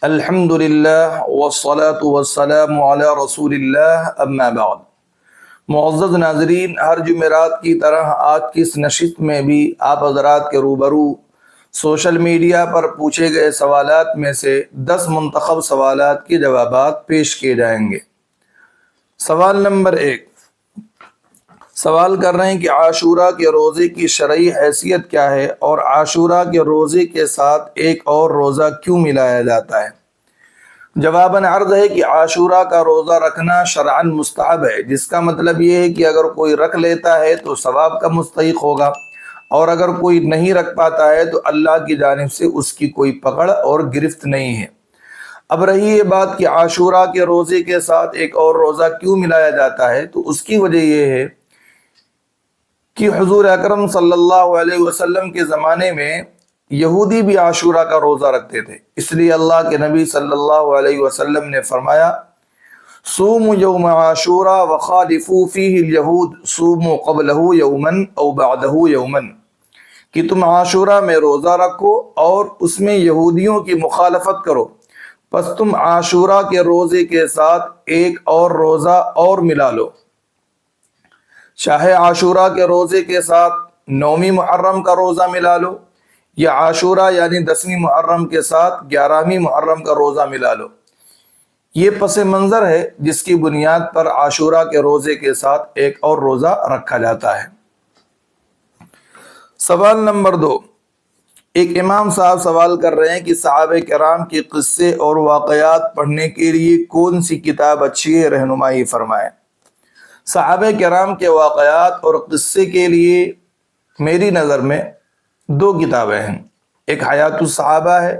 الحمد للہ والصلاة والسلام علی رسول اللہ اما بعد۔ معزز ناظرین، ہر جمعرات کی طرح آج کی اس نشست میں بھی آپ حضرات کے روبرو سوشل میڈیا پر پوچھے گئے سوالات میں سے 10 منتخب سوالات کے جوابات پیش کیے جائیں گے۔ سوال نمبر 1، سوال کر رہے ہیں کہ عاشورہ کے روزے کی شرعی حیثیت کیا ہے اور عاشورہ کے روزے کے ساتھ ایک اور روزہ کیوں ملایا جاتا ہے؟ جواباً عرض ہے کہ عاشورہ کا روزہ رکھنا شرعاً مستحب ہے، جس کا مطلب یہ ہے کہ اگر کوئی رکھ لیتا ہے تو ثواب کا مستحق ہوگا، اور اگر کوئی نہیں رکھ پاتا ہے تو اللہ کی جانب سے اس کی کوئی پکڑ اور گرفت نہیں ہے۔ اب رہی یہ بات کہ عاشورہ کے روزے کے ساتھ ایک اور روزہ کیوں ملایا جاتا ہے، تو اس کی وجہ یہ ہے کہ حضور اکرم صلی اللہ علیہ وسلم کے زمانے میں یہودی بھی عاشورہ کا روزہ رکھتے تھے، اس لیے اللہ کے نبی صلی اللہ علیہ وسلم نے فرمایا صوموا یوم عاشورہ وخالفوا فیہ الیہود صوموا قبلہ یوما او بعدہ یوما، کہ تم عاشورہ میں روزہ رکھو اور اس میں یہودیوں کی مخالفت کرو، پس تم عاشورہ کے روزے کے ساتھ ایک اور روزہ اور ملا لو، چاہے عاشورہ کے روزے کے ساتھ 9ویں محرم کا روزہ ملا لو یا عاشورہ یعنی 10ویں محرم کے ساتھ 11ویں محرم کا روزہ ملا لو۔ یہ پس منظر ہے جس کی بنیاد پر عاشورہ کے روزے کے ساتھ ایک اور روزہ رکھا جاتا ہے۔ سوال نمبر 2، ایک امام صاحب سوال کر رہے ہیں کہ صحابہ کرام کے قصے اور واقعات پڑھنے کے لیے کون سی کتاب اچھی ہے، رہنمائی فرمائیں۔ صحابہ کرام کے واقعات اور قصے کے لیے میری نظر میں 2 کتابیں ہیں، ایک حیات الصحابہ ہے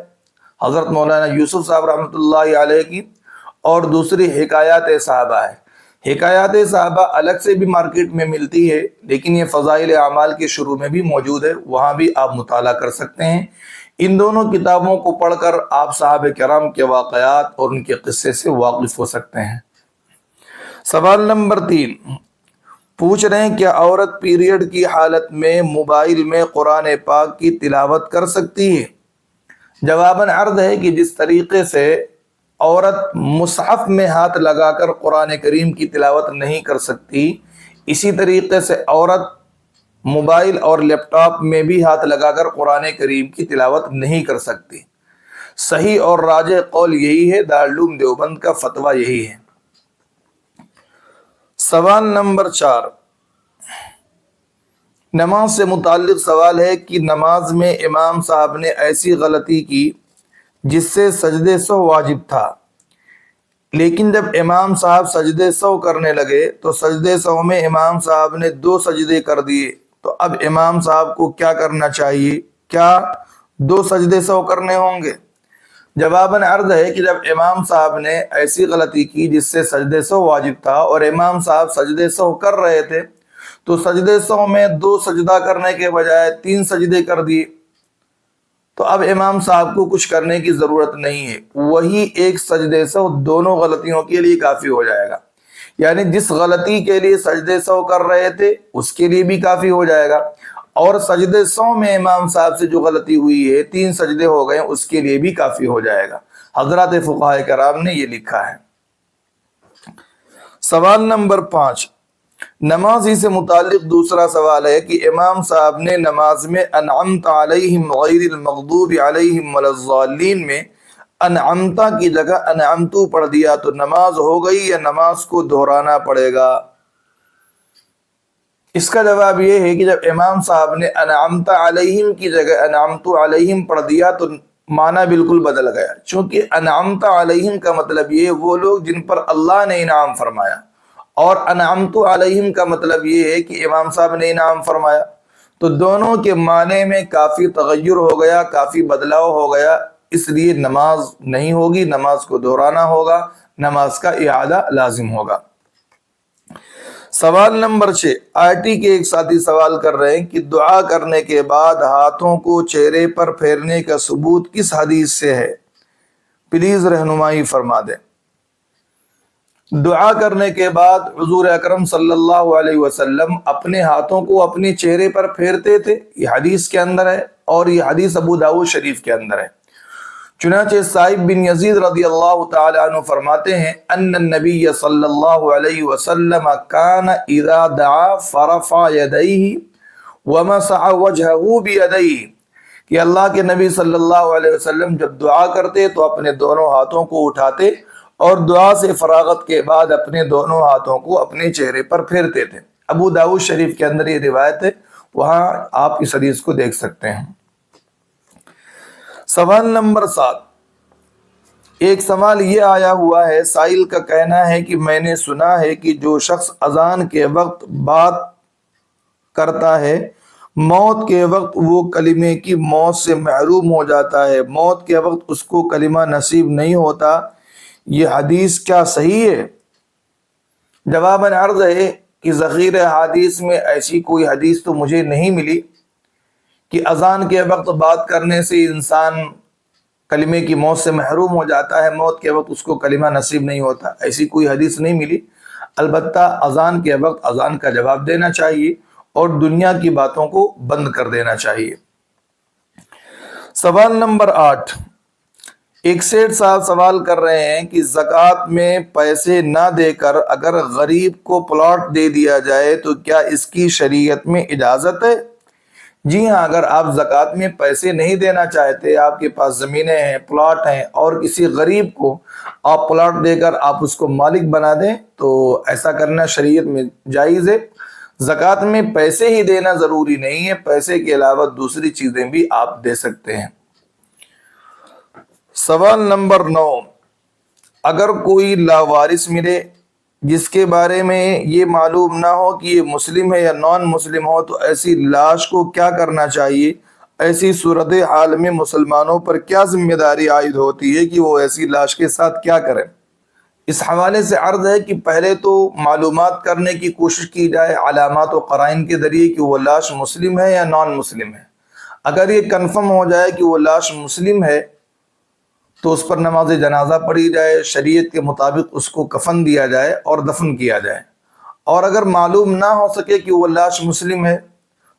حضرت مولانا یوسف صاحب رحمۃ اللہ علیہ کی، اور دوسری حکایات صحابہ ہے۔ حکایات صحابہ الگ سے بھی مارکیٹ میں ملتی ہے، لیکن یہ فضائل اعمال کے شروع میں بھی موجود ہے، وہاں بھی آپ مطالعہ کر سکتے ہیں۔ ان دونوں کتابوں کو پڑھ کر آپ صحابہ کرام کے واقعات اور ان کے قصے سے واقف ہو سکتے ہیں۔ سوال نمبر 3، پوچھ رہے ہیں کیا عورت پیریڈ کی حالت میں موبائل میں قرآن پاک کی تلاوت کر سکتی ہے؟ جواباً عرض ہے کہ جس طریقے سے عورت مصحف میں ہاتھ لگا کر قرآن کریم کی تلاوت نہیں کر سکتی، اسی طریقے سے عورت موبائل اور لیپ ٹاپ میں بھی ہاتھ لگا کر قرآن کریم کی تلاوت نہیں کر سکتی۔ صحیح اور راجح قول یہی ہے، دارالعلوم دیوبند کا فتویٰ یہی ہے۔ سوال نمبر 4، نماز سے متعلق سوال ہے کہ نماز میں امام صاحب نے ایسی غلطی کی جس سے سجدے سہو واجب تھا، لیکن جب امام صاحب سجدے سہو کرنے لگے تو سجدے سہو میں امام صاحب نے 2 سجدے کر دیے، تو اب امام صاحب کو کیا کرنا چاہیے؟ کیا 2 سجدے سہو کرنے ہوں گے؟ جواباً عرض ہے کہ جب امام صاحب نے ایسی غلطی کی جس سے سجدے سہو واجب تھا اور امام صاحب سجدے سہو کر رہے تھے، تو سجدے سہو میں 2 سجدہ کرنے کے بجائے 3 سجدے کر دیے، تو اب امام صاحب کو کچھ کرنے کی ضرورت نہیں ہے، وہی ایک سجدے سہو دونوں غلطیوں کے لیے کافی ہو جائے گا، یعنی جس غلطی کے لیے سجدے سہو کر رہے تھے اس کے لیے بھی کافی ہو جائے گا، اور سجدے سہو میں امام صاحب سے جو غلطی ہوئی ہے 3 سجدے ہو گئے، اس کے لیے بھی کافی ہو جائے گا۔ حضرات فقہاء کرام نے یہ لکھا ہے۔ سوال نمبر 5، نماز ہی سے متعلق دوسرا سوال ہے کہ امام صاحب نے نماز میں انعمت علیہم غیر المغضوب علیہم ولا الضالین میں انعمتا کی جگہ انعمتو پڑھ دیا، تو نماز ہو گئی یا نماز کو دہرانا پڑے گا؟ اس کا جواب یہ ہے کہ جب امام صاحب نے انعمت علیہم کی جگہ انعمت علیہم پڑھ دیا تو معنی بالکل بدل گیا، چونکہ انعمت علیہم کا مطلب یہ وہ لوگ جن پر اللہ نے انعام فرمایا، اور انعمت علیہم کا مطلب یہ ہے کہ امام صاحب نے انعام فرمایا، تو دونوں کے معنی میں کافی تغیر ہو گیا، کافی بدلاؤ ہو گیا، اس لیے نماز نہیں ہوگی، نماز کو دہرانا ہوگا، نماز کا اعادہ لازم ہوگا۔ سوال نمبر 6، آئی ٹی کے ایک ساتھی سوال کر رہے ہیں کہ دعا کرنے کے بعد ہاتھوں کو چہرے پر پھیرنے کا ثبوت کس حدیث سے ہے؟ پلیز رہنمائی فرما دیں۔ دعا کرنے کے بعد حضور اکرم صلی اللہ علیہ وسلم اپنے ہاتھوں کو اپنے چہرے پر پھیرتے تھے، یہ حدیث کے اندر ہے، اور یہ حدیث ابو داؤد شریف کے اندر ہے۔ چنانچہ صاحب بن یزید رضی اللہ تعالی عنہ فرماتے ہیں ان النبی صلی اللہ علیہ وسلم کان اذا دعا فرفع یدیہ ومسح وجهه بیدیہ، کہ اللہ کے نبی صلی اللہ علیہ وسلم جب دعا کرتے تو اپنے دونوں ہاتھوں کو اٹھاتے اور دعا سے فراغت کے بعد اپنے دونوں ہاتھوں کو اپنے چہرے پر پھیرتے تھے۔ ابو داؤد شریف کے اندر یہ روایت ہے، وہاں آپ اس حدیث کو دیکھ سکتے ہیں۔ سوال نمبر 7، ایک سوال یہ آیا ہوا ہے، سائل کا کہنا ہے کہ میں نے سنا ہے کہ جو شخص اذان کے وقت بات کرتا ہے موت کے وقت وہ کلمے کی موت سے محروم ہو جاتا ہے، موت کے وقت اس کو کلمہ نصیب نہیں ہوتا، یہ حدیث کیا صحیح ہے؟ جواباً عرض ہے کہ ذخیرہ حدیث میں ایسی کوئی حدیث تو مجھے نہیں ملی کہ اذان کے وقت بات کرنے سے انسان کلمے کی موت سے محروم ہو جاتا ہے، موت کے وقت اس کو کلمہ نصیب نہیں ہوتا، ایسی کوئی حدیث نہیں ملی۔ البتہ اذان کے وقت اذان کا جواب دینا چاہیے اور دنیا کی باتوں کو بند کر دینا چاہیے۔ سوال نمبر 8، ایک سیٹ صاحب سوال کر رہے ہیں کہ زکوٰۃ میں پیسے نہ دے کر اگر غریب کو پلاٹ دے دیا جائے تو کیا اس کی شریعت میں اجازت ہے؟ جی ہاں، اگر آپ زکوٰۃ میں پیسے نہیں دینا چاہتے، آپ کے پاس زمینیں ہیں، پلاٹ ہیں، اور کسی غریب کو آپ پلاٹ دے کر آپ اس کو مالک بنا دیں تو ایسا کرنا شریعت میں جائز ہے۔ زکوٰۃ میں پیسے ہی دینا ضروری نہیں ہے، پیسے کے علاوہ دوسری چیزیں بھی آپ دے سکتے ہیں۔ سوال نمبر 9، اگر کوئی لاوارث ملے جس کے بارے میں یہ معلوم نہ ہو کہ یہ مسلم ہے یا نان مسلم ہو تو ایسی لاش کو کیا کرنا چاہیے؟ ایسی صورتحال میں مسلمانوں پر کیا ذمہ داری عائد ہوتی ہے کہ وہ ایسی لاش کے ساتھ کیا کریں؟ اس حوالے سے عرض ہے کہ پہلے تو معلومات کرنے کی کوشش کی جائے علامات و قرائن کے ذریعے کہ وہ لاش مسلم ہے یا نان مسلم ہے۔ اگر یہ کنفرم ہو جائے کہ وہ لاش مسلم ہے تو اس پر نماز جنازہ پڑھی جائے، شریعت کے مطابق اس کو کفن دیا جائے اور دفن کیا جائے، اور اگر معلوم نہ ہو سکے کہ وہ لاش مسلم ہے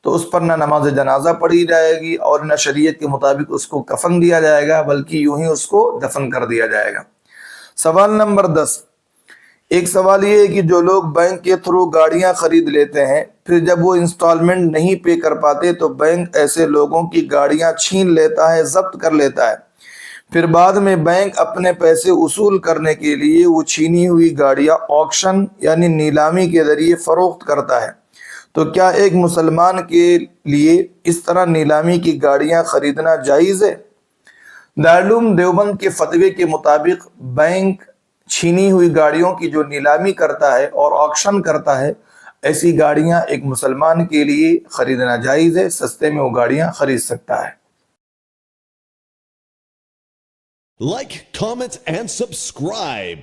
تو اس پر نہ نماز جنازہ پڑھی جائے گی اور نہ شریعت کے مطابق اس کو کفن دیا جائے گا، بلکہ یوں ہی اس کو دفن کر دیا جائے گا۔ سوال نمبر 10، ایک سوال یہ ہے کہ جو لوگ بینک کے تھرو گاڑیاں خرید لیتے ہیں پھر جب وہ انسٹالمنٹ نہیں پے کر پاتے تو بینک ایسے لوگوں کی گاڑیاں چھین لیتا ہے، ضبط کر لیتا ہے، پھر بعد میں بینک اپنے پیسے وصول کرنے کے لیے وہ چھینی ہوئی گاڑیاں آکشن یعنی نیلامی کے ذریعے فروخت کرتا ہے، تو کیا ایک مسلمان کے لیے اس طرح نیلامی کی گاڑیاں خریدنا جائز ہے؟ دارالعلوم دیوبند کے فتوے کے مطابق بینک چھینی ہوئی گاڑیوں کی جو نیلامی کرتا ہے اور آکشن کرتا ہے، ایسی گاڑیاں ایک مسلمان کے لیے خریدنا جائز ہے، سستے میں وہ گاڑیاں خرید سکتا ہے۔ Like, comment, and subscribe.